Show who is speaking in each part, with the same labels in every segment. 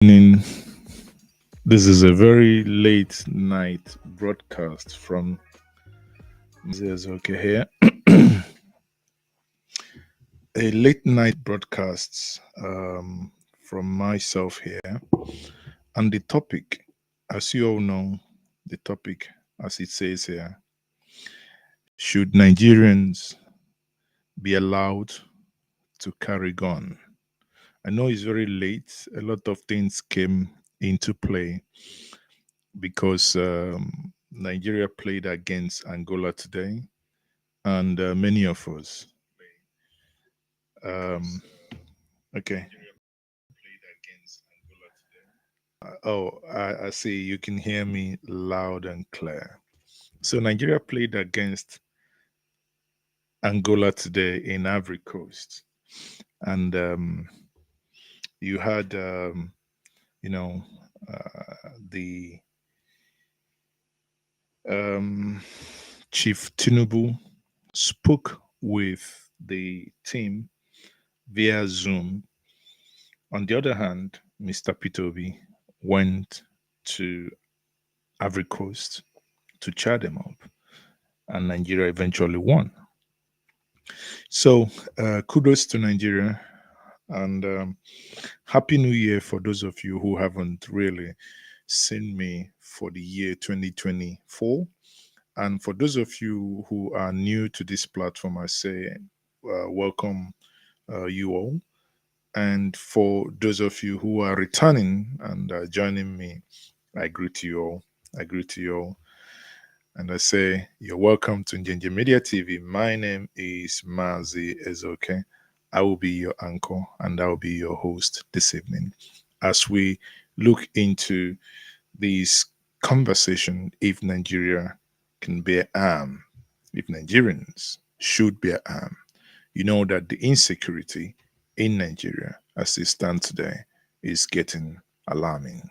Speaker 1: Evening. This is a very late night broadcast from MaaziEzeoke here. A late night broadcast from myself here. And the topic, as you all know, the topic, as it says here, should Nigerians be allowed to carry gun? I know it's very late. A lot of things came into play because Nigeria played against Angola today, and many of us. Okay. I see. You can hear me loud and clear. So Nigeria played against Angola today in Ivory Coast, and you had, you know, the Chief Tinubu spoke with the team via Zoom. On the other hand, Mr. Pitobi went to Ivory Coast to chat them up, and Nigeria eventually won. So, kudos to Nigeria, and Happy New Year for those of you who haven't really seen me for the year 2024. And for those of you who are new to this platform, I say welcome you all. And for those of you who are returning and joining me, I greet you all. I greet you all. And I say, you're welcome to Njenje Media TV. My name is MaaziEzeoke. I will be your anchor and I will be your host this evening as we look into this conversation if Nigeria can bear arm, if Nigerians should bear arm. You know that the insecurity in Nigeria as it stands today is getting alarming.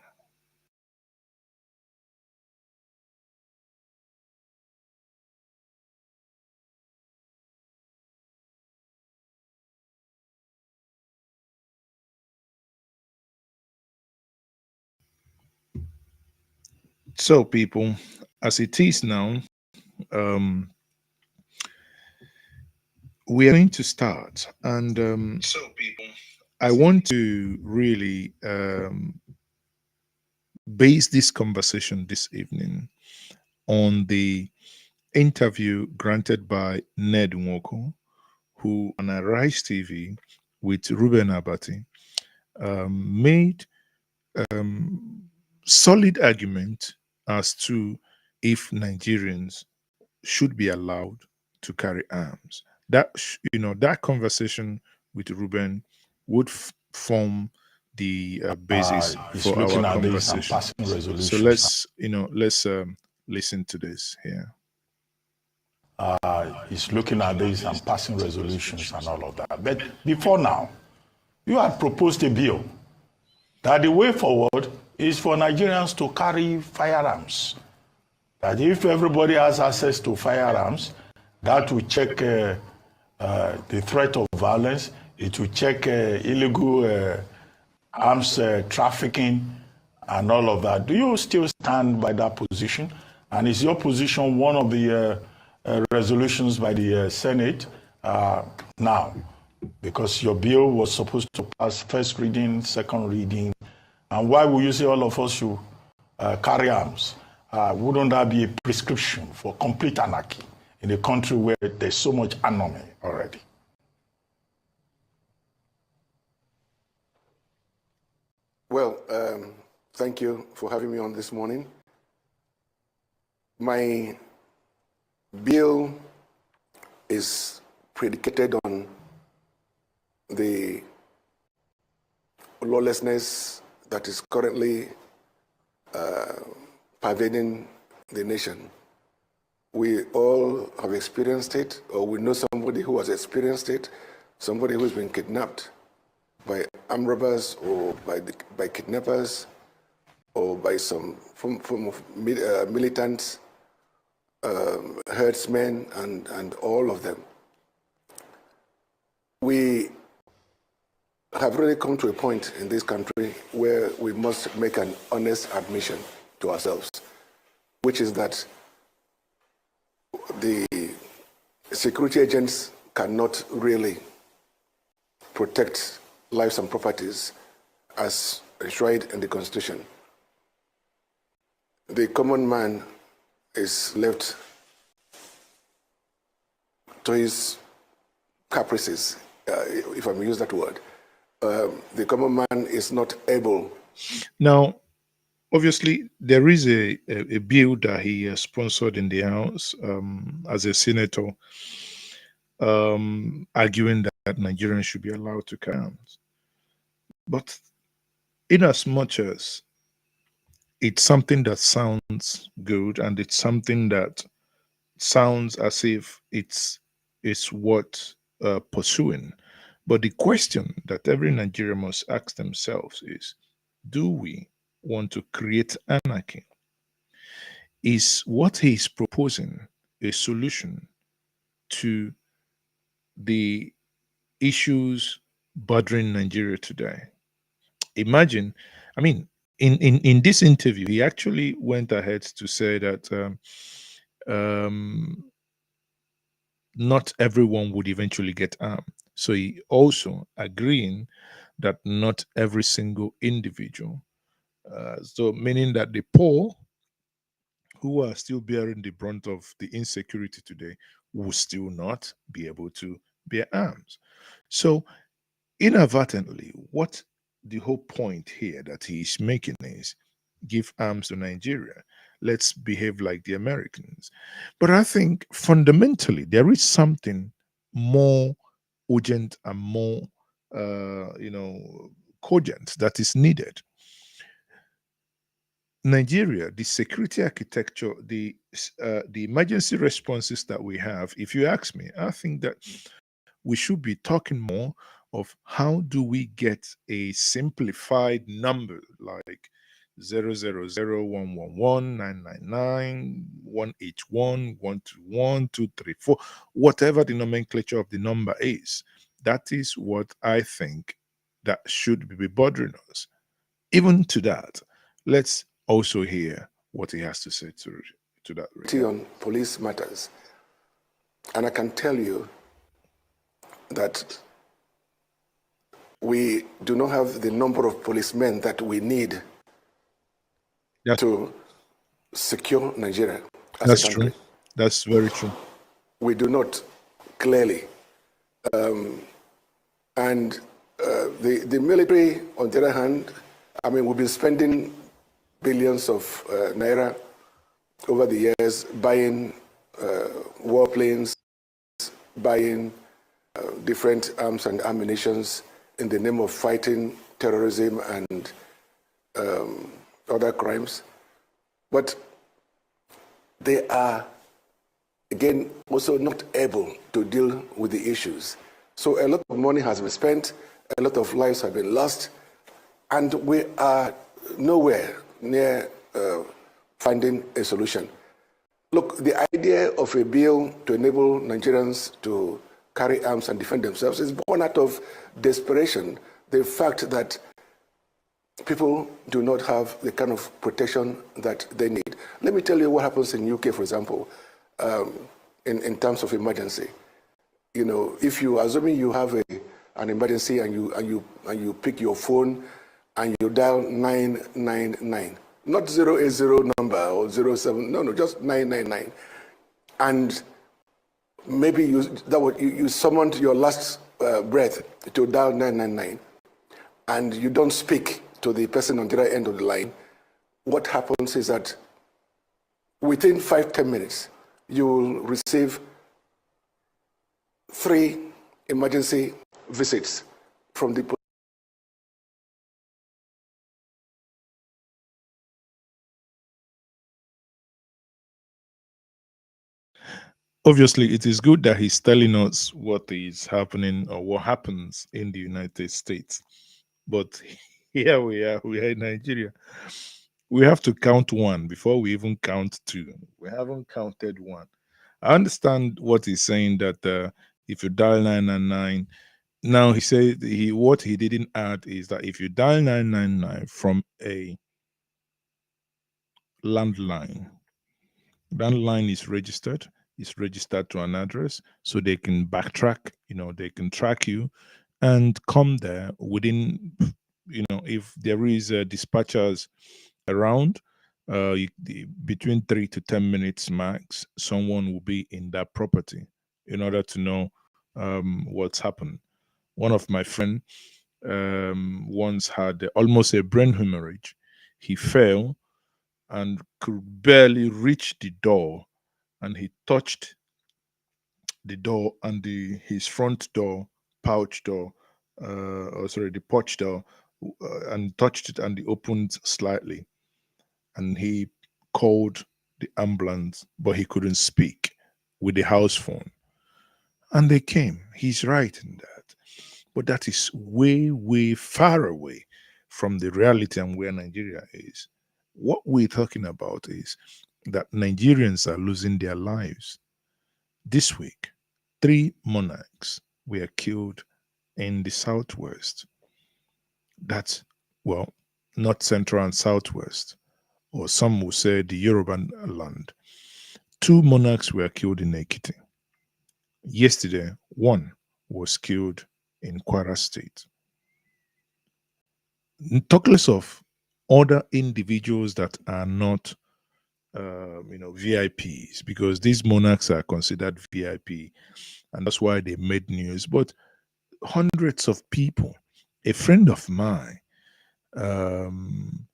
Speaker 1: So, people, as it is now, um, we are going to start, and I want to really base this conversation this evening on the interview granted by Ned Nwoko, who on Arise TV with Ruben Abati made solid argument as to if Nigerians should be allowed to carry arms. That conversation with Ruben would form the basis
Speaker 2: is
Speaker 1: for our
Speaker 2: looking at this and
Speaker 1: conversation.
Speaker 2: passing
Speaker 1: So
Speaker 2: resolutions.
Speaker 1: let's listen to this here.
Speaker 2: Is looking at this and passing resolutions and all of that. But before now, you had proposed a bill that the way forward is for Nigerians to carry firearms. That if everybody has access to firearms, that will check the threat of violence, it will check illegal arms trafficking and all of that. Do you still stand by that position? And is your position one of the resolutions by the Senate now? Because your bill was supposed to pass first reading, second reading. And why would you say all of us should carry arms? Wouldn't that be a prescription for complete anarchy in a country where there's so much anomaly already?
Speaker 3: Well, thank you for having me on this morning. My bill is predicated on the lawlessness that is currently pervading the nation. We all have experienced it, or we know somebody who has experienced it, somebody who's been kidnapped by armed robbers or by kidnappers or by some form of militant herdsmen and all of them. We have really come to a point in this country where we must make an honest admission to ourselves, which is that the security agents cannot really protect lives and properties as enshrined in the Constitution. The common man is left to his caprices, if I may use that word. The common man is not able.
Speaker 1: Now, obviously, there is a bill that he sponsored in the House as a senator, arguing that Nigerians should be allowed to carry arms. But in as much as it's something that sounds good and it's something that sounds as if it's worth pursuing, but the question that every Nigerian must ask themselves is, do we want to create anarchy? Is what he is proposing a solution to the issues bothering Nigeria today? Imagine, I mean, in this interview, he actually went ahead to say that um, not everyone would eventually get armed. So he also agreeing that not every single individual, so meaning that the poor who are still bearing the brunt of the insecurity today will still not be able to bear arms. So inadvertently, what the whole point here that he is making is give arms to Nigeria. Let's behave like the Americans. But I think fundamentally there is something more urgent and more, cogent that is needed. Nigeria, the security architecture, the emergency responses that we have, if you ask me, I think that we should be talking more of how do we get a simplified number like 00011999181121234, whatever the nomenclature of the number is. That is what I think that should be bothering us. Even to that, let's also hear what he has to say to that regard.
Speaker 3: On police matters. And I can tell you that we do not have the number of policemen that we need to secure Nigeria as
Speaker 1: That's
Speaker 3: a country.
Speaker 1: true. That's very true.
Speaker 3: We do not, clearly. And the military, on the other hand, I mean, we've been spending billions of naira over the years buying warplanes, buying different arms and ammunitions in the name of fighting terrorism and other crimes. But they are, again, also not able to deal with the issues. So a lot of money has been spent, a lot of lives have been lost, and we are nowhere near finding a solution. Look, the idea of a bill to enable Nigerians to carry arms and defend themselves is born out of desperation. The fact that people do not have the kind of protection that they need. Let me tell you what happens in UK, for example, in terms of emergency. You know, if you, assuming you have an emergency and you pick your phone and you dial 999, not 080 number or 07, no, just 999. And maybe you summoned your last breath to dial 999 and you don't speak to the person on the other end of the line. What happens is that within 5-10 minutes, you will receive 3 emergency visits from the police.
Speaker 1: Obviously, it is good that he's telling us what is happening or what happens in the United States. But here we are in Nigeria. We have to count one before we even count two. We haven't counted one. I understand what he's saying that if you dial 999, Now he said what he didn't add is that if you dial 999 from a landline, landline is registered. It's registered to an address, so they can backtrack. They can track you and come there within. If there is dispatchers around, between 3 to 10 minutes max, someone will be in that property in order to know what's happened. One of my friend once had almost a brain hemorrhage. He fell and could barely reach the door, and he touched the door and his front door, pouch door, or sorry, the porch door, and touched it, and it opened slightly, and he called the ambulance, but he couldn't speak with the house phone, and they came. He's right in that, but that is way, way far away from the reality and where Nigeria is. What we're talking about is that Nigerians are losing their lives. This week, 3 monarchs were killed in the southwest. That's, well, not central and southwest, or some will say the Yoruban land. 2 monarchs were killed in Ekiti. Yesterday, one was killed in Kwara State. Talk less of other individuals that are not, VIPs, because these monarchs are considered VIP, and that's why they made news. But hundreds of people. A friend of mine, um,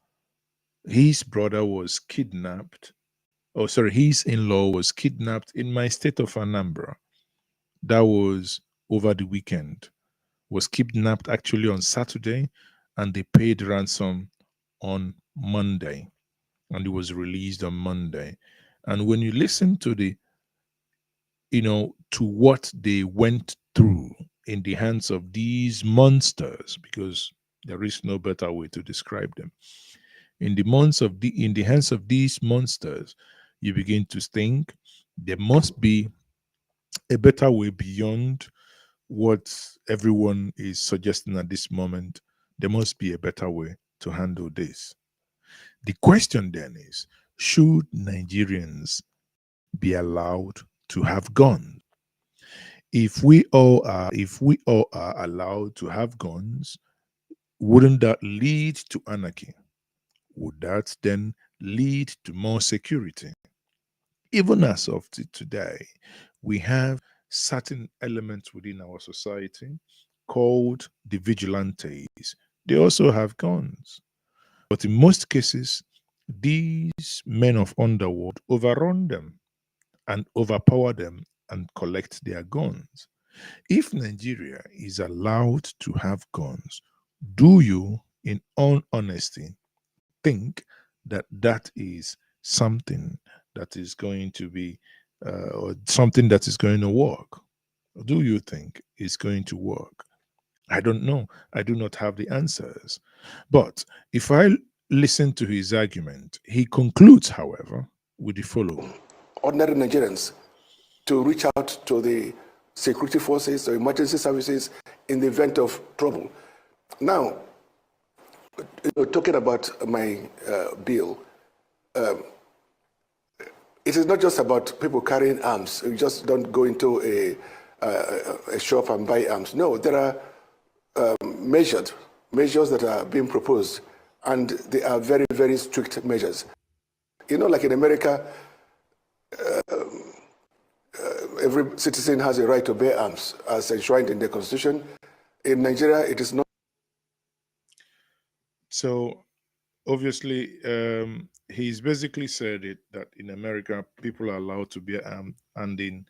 Speaker 1: his brother was kidnapped. Oh, sorry, his in-law was kidnapped in my state of Anambra. That was over the weekend. Was kidnapped actually on Saturday, and they paid ransom on Monday, and he was released on Monday. And when you listen to to what they went through in the hands of these monsters, because there is no better way to describe them. In the hands of these monsters, you begin to think there must be a better way beyond what everyone is suggesting at this moment. There must be a better way to handle this. The question then is, should Nigerians be allowed to have guns? If we all are allowed to have guns, wouldn't that lead to anarchy? Would that then lead to more security? Even as of today, we have certain elements within our society called the vigilantes. They also have guns. But in most cases, these men of underworld overrun them and overpower them and collect their guns. If Nigeria is allowed to have guns, do you, in all honesty, think that that is something that is going to be, or something that is going to work? Do you think it's going to work? I don't know. I do not have the answers. But if I listen to his argument, he concludes, however, with the following.
Speaker 3: Ordinary Nigerians to reach out to the security forces or emergency services in the event of trouble. Now, talking about my bill, it is not just about people carrying arms. You just don't go into a shop and buy arms. No, there are measures that are being proposed, and they are very, very strict measures. Like in America, every citizen has a right to bear arms as enshrined in the Constitution. In Nigeria, it is not.
Speaker 1: So, obviously, he's basically said it that in America, people are allowed to bear arms, and in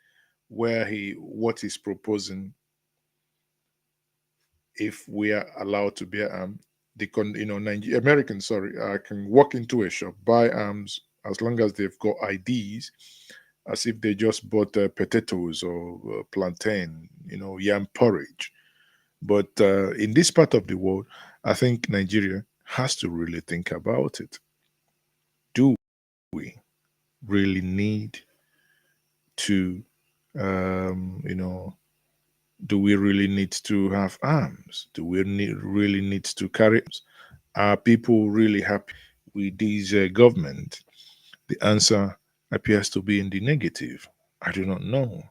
Speaker 1: what he's proposing, if we are allowed to bear arms, Americans, sorry, can walk into a shop, buy arms as long as they've got IDs, as if they just bought potatoes or plantain, yam porridge. But in this part of the world, I think Nigeria has to really think about it. Do we really need to, Do we really need to have arms? Do we really need to carry arms? Are people really happy with this government? The answer appears to be in the negative. I do not know.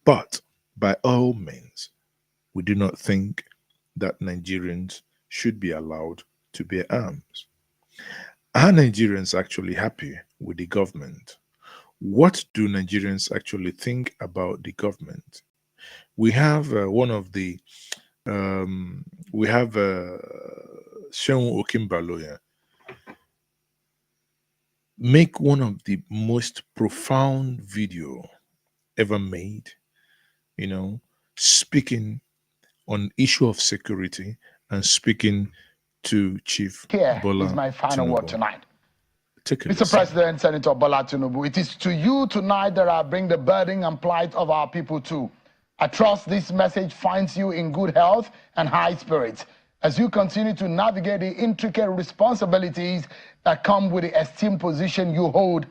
Speaker 1: But by all means, we do not think that Nigerians should be allowed to bear arms. Are Nigerians actually happy with the government? What do Nigerians actually think about the government? We have one of the we have Seun Okimbaloya make one of the most profound video ever made, speaking on issue of security and speaking to Chief
Speaker 4: Here
Speaker 1: Bola
Speaker 4: is my final
Speaker 1: Tinubu.
Speaker 4: word tonight.
Speaker 1: Take a
Speaker 4: Mr.
Speaker 1: listen.
Speaker 4: President, Senator Bola Tinubu, it is to you tonight that I bring the burden and plight of our people too. I trust this message finds you in good health and high spirits as you continue to navigate the intricate responsibilities that come with the esteemed position you hold.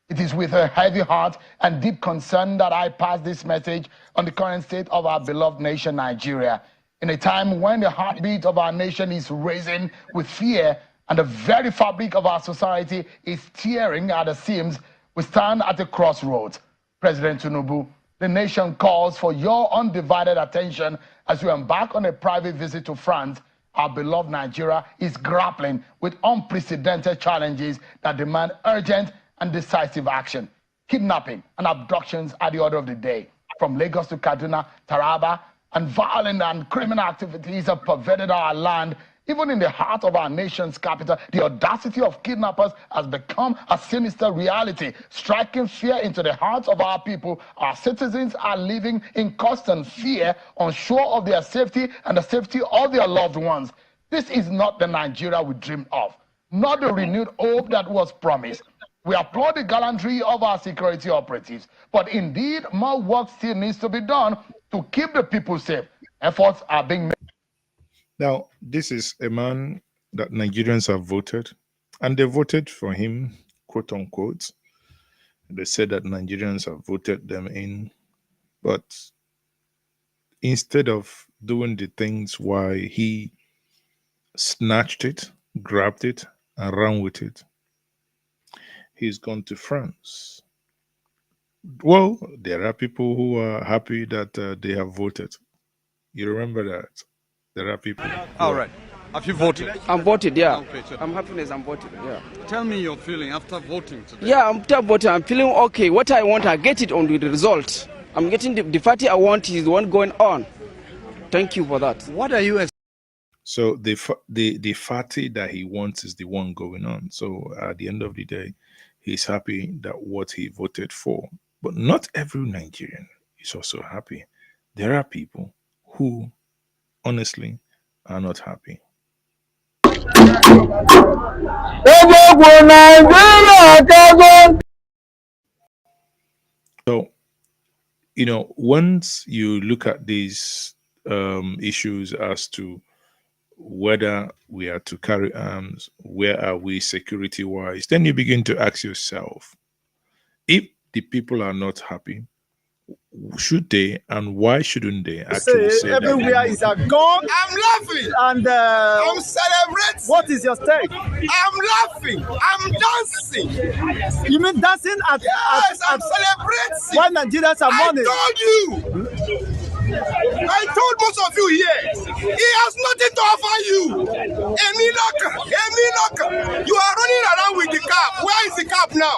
Speaker 4: It is with a heavy heart and deep concern that I pass this message on the current state of our beloved nation, Nigeria. In a time when the heartbeat of our nation is racing with fear and the very fabric of our society is tearing at the seams, we stand at a crossroads. President Tinubu, the nation calls for your undivided attention as you embark on a private visit to France. Our beloved Nigeria is grappling with unprecedented challenges that demand urgent and decisive action. Kidnapping and abductions are the order of the day. From Lagos to Kaduna, Taraba, and violent and criminal activities have pervaded our land. Even in the heart of our nation's capital, the audacity of kidnappers has become a sinister reality, striking fear into the hearts of our people. Our citizens are living in constant fear, unsure of their safety and the safety of their loved ones. This is not the Nigeria we dreamed of, not the renewed hope that was promised. We applaud the gallantry of our security operatives, but indeed, more work still needs to be done to keep the people safe. Efforts are being made.
Speaker 1: Now, this is a man that Nigerians have voted, and they voted for him, quote unquote. They said that Nigerians have voted them in, but instead of doing the things why he snatched it, grabbed it, and ran with it, he's gone to France. Well, there are people who are happy that they have voted. You remember that? There are people.
Speaker 5: All right. Have you voted?
Speaker 6: I'm voted, yeah.
Speaker 5: Okay, so
Speaker 6: I'm happy I'm voted, yeah.
Speaker 5: tell me your feeling after voting today.
Speaker 6: Yeah, after voting, I'm feeling okay. What I want, I get it on the result. I'm getting the party I want is the one going on. Thank you for that.
Speaker 5: What are you?
Speaker 1: So the party that he wants is the one going on. So at the end of the day, he's happy that what he voted for. But not every Nigerian is also happy. There are people who honestly are not happy. So, once you look at these issues as to whether we are to carry arms, where are we security wise, then you begin to ask yourself, if the people are not happy, should they and why shouldn't they actually say
Speaker 7: everywhere
Speaker 1: that?
Speaker 7: is a gun?
Speaker 8: I'm laughing
Speaker 7: And
Speaker 8: I'm celebrating.
Speaker 7: what is your stake?
Speaker 8: I'm laughing, I'm dancing.
Speaker 7: You mean dancing at
Speaker 8: Yes, I'm celebrating.
Speaker 7: while Nigerians are
Speaker 8: I
Speaker 7: mourning?
Speaker 8: told you, I told most of you here, he has nothing to offer you. Emilaka, you are running around with the cap. Where is the cap now?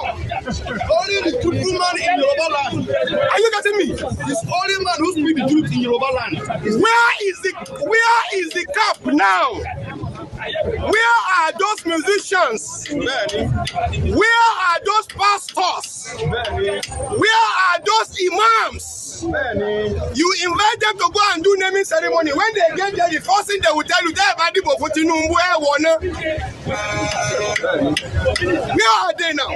Speaker 8: Only the good woman in Yoruba land. Are you getting me? This only man who speaks the truth in Yoruba land. Where is the cap now? Where are those musicians? Where are those pastors? Where are those imams? You invite them to go and do naming ceremony. When they get there, the first thing they will tell you, where are they now?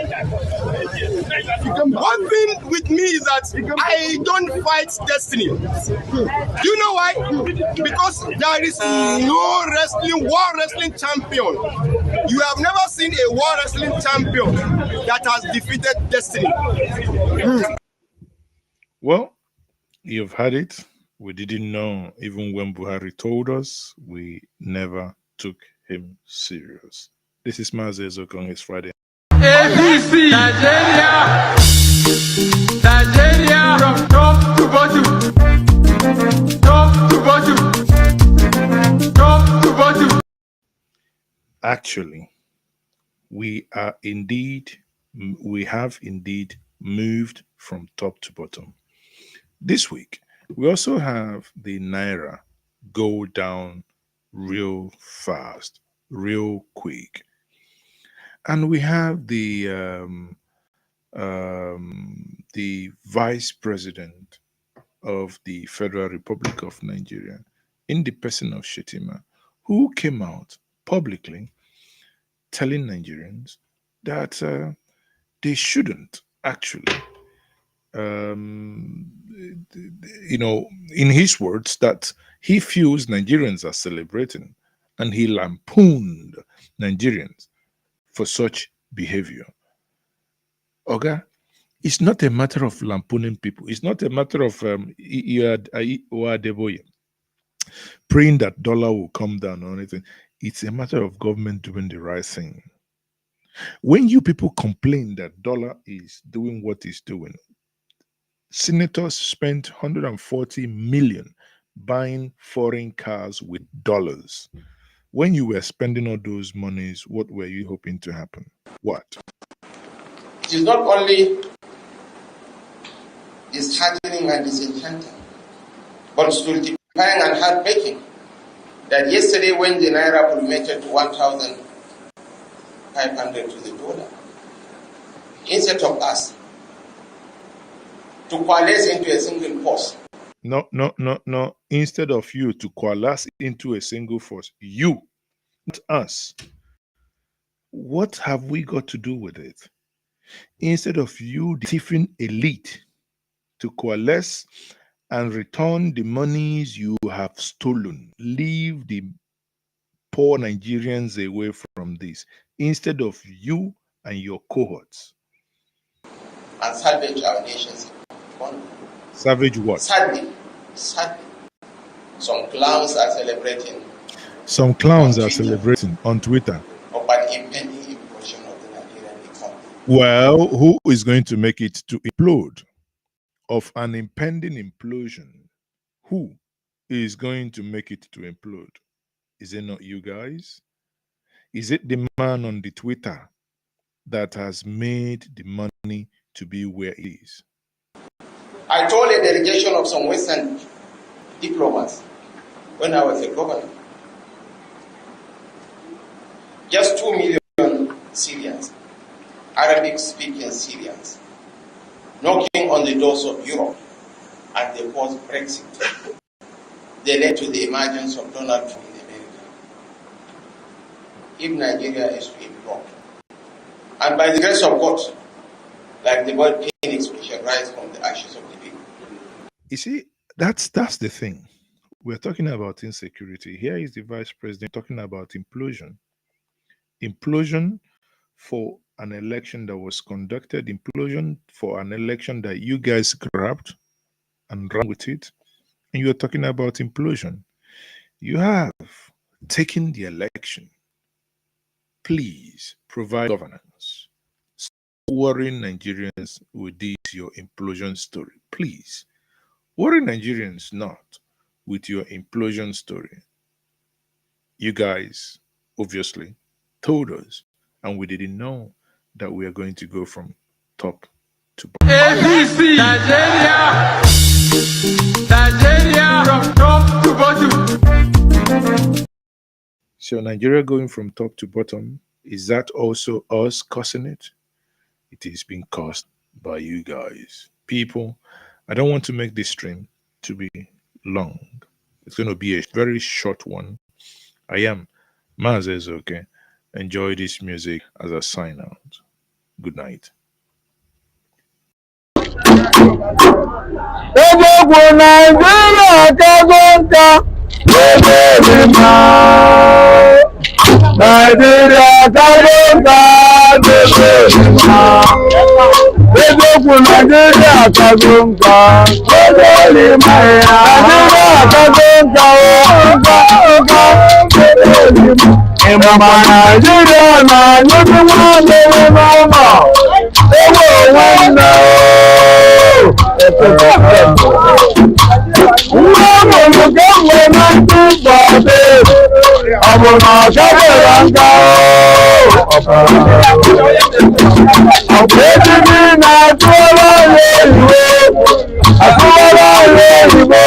Speaker 8: One thing with me is that I don't fight destiny. Do you know why? Because there is no war wrestling champion. You have never seen a war wrestling champion that has defeated destiny.
Speaker 1: Well, you've had it. We didn't know even when Buhari told us. We never took him serious. This is MaaziEzeoke on his Friday.
Speaker 9: ABC Nigeria, Nigeria from top to bottom, top to bottom, top to bottom.
Speaker 1: Actually, we have indeed moved from top to bottom. This week, we also have the Naira go down real fast, real quick. And we have the Vice President of the Federal Republic of Nigeria, in the person of Shetima, who came out publicly telling Nigerians that they shouldn't actually, in his words, that he feels Nigerians are celebrating, and he lampooned Nigerians for such behavior. Oga, it's not a matter of lampooning people. It's not a matter of praying that dollar will come down or anything. It's a matter of government doing the right thing. When you people complain that dollar is doing what it's doing, senators spent 140 million buying foreign cars with dollars. When you were spending all those monies, what were you hoping to happen? What?
Speaker 10: It is not only disheartening and disenchanting, but stultifying and heartbreaking that yesterday when the Naira plummeted to 1,500 to the dollar, instead of us to coalesce into a single force.
Speaker 1: No. Instead of you to coalesce into a single force, you, not us. What have we got to do with it? Instead of you, the thieving elite, to coalesce and return the monies you have stolen, leave the poor Nigerians away from this, instead of you and your cohorts.
Speaker 10: And salvage our nation's economy.
Speaker 1: Savage what?
Speaker 10: Sadly, some clowns are celebrating.
Speaker 1: Some clowns are celebrating on Twitter.
Speaker 10: Of an impending implosion of the Nigerian economy.
Speaker 1: Well, who is going to make it to implode? Of an impending implosion, who is going to make it to implode? Is it not you guys? Is it the man on the Twitter that has made the money to be where it is?
Speaker 10: I told a delegation of some Western diplomats when I was a governor, just 2 million Syrians, Arabic-speaking Syrians, knocking on the doors of Europe at the post-Brexit. They led to the emergence of Donald Trump in America. If Nigeria is to implode, and by the grace of God, like the word phoenix, we shall rise from the ashes of the people.
Speaker 1: You see, that's the thing. We're talking about insecurity. Here is the vice president talking about implosion. Implosion for an election that was conducted, implosion for an election that you guys grabbed and ran with it. And you're talking about implosion. You have taken the election. Please provide governance. Stop worrying Nigerians with this, your implosion story. Please. Worry Nigerians not with your implosion story. You guys obviously told us, and we didn't know that we are going to go from top to bottom.
Speaker 9: ABC Nigeria, Nigeria from top to bottom.
Speaker 1: So Nigeria going from top to bottom, is that also us causing it? It is being caused by you guys. People, I don't want to make this stream to be long. It's going to be a very short one. I am MaaziEzeoke. Enjoy this music as a sign out. Good night.
Speaker 9: Nigeria, eziokwu Nigeria akago nka Nigeria akago nka ịmama Nigeria na-anyụzi nwanne n'ụlọ ewe nwanne nwa ọmụmụ ka mgbe na ndị mgbade ọ bụ na ọ gabere nka ọ bụ ejiji na-atụọrọ ya eyiwe atụọrọ ya eyiwe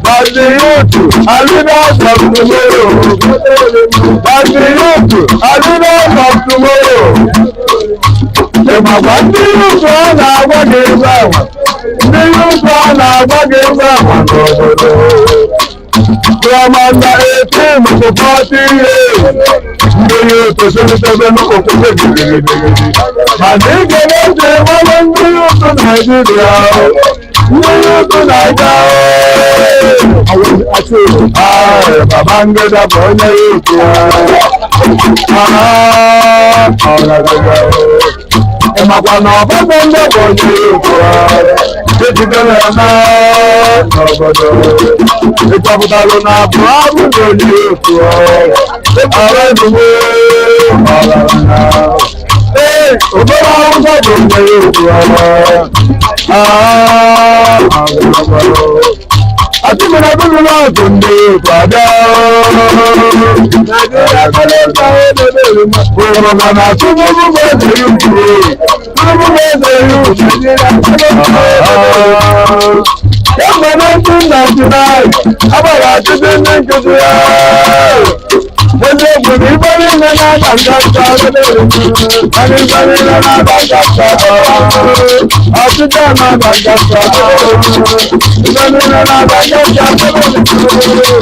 Speaker 9: but the youth are leaders of tomorrow. But the youth are leaders of tomorrow. The Mabandi youth are now working well. The youth are now working well. From under 18 to 40 years, the youth is in the 7 of and they get out there, one the youth to Nigeria. Babangida Bonya Yutu. Emakwana Babangida Bonya Yutu. Ejidana Nobodo. Ejabudalo na Babu Bonya Yutu. Araduwe. Hey, Obama Bonya Yutu. Ati mena bulu na tunde pada. Nigeria kale kae bebe. Bolo mana tumu bebe yutu. Tumu bebe yutu. Nigeria kale kae bebe. Yamba 1999. Abara tibene kutuya. Wende kuni bani na kanga bebe. Bani bani na kanga bebe. Atuja na kanga bebe. Bani na kanga bebe.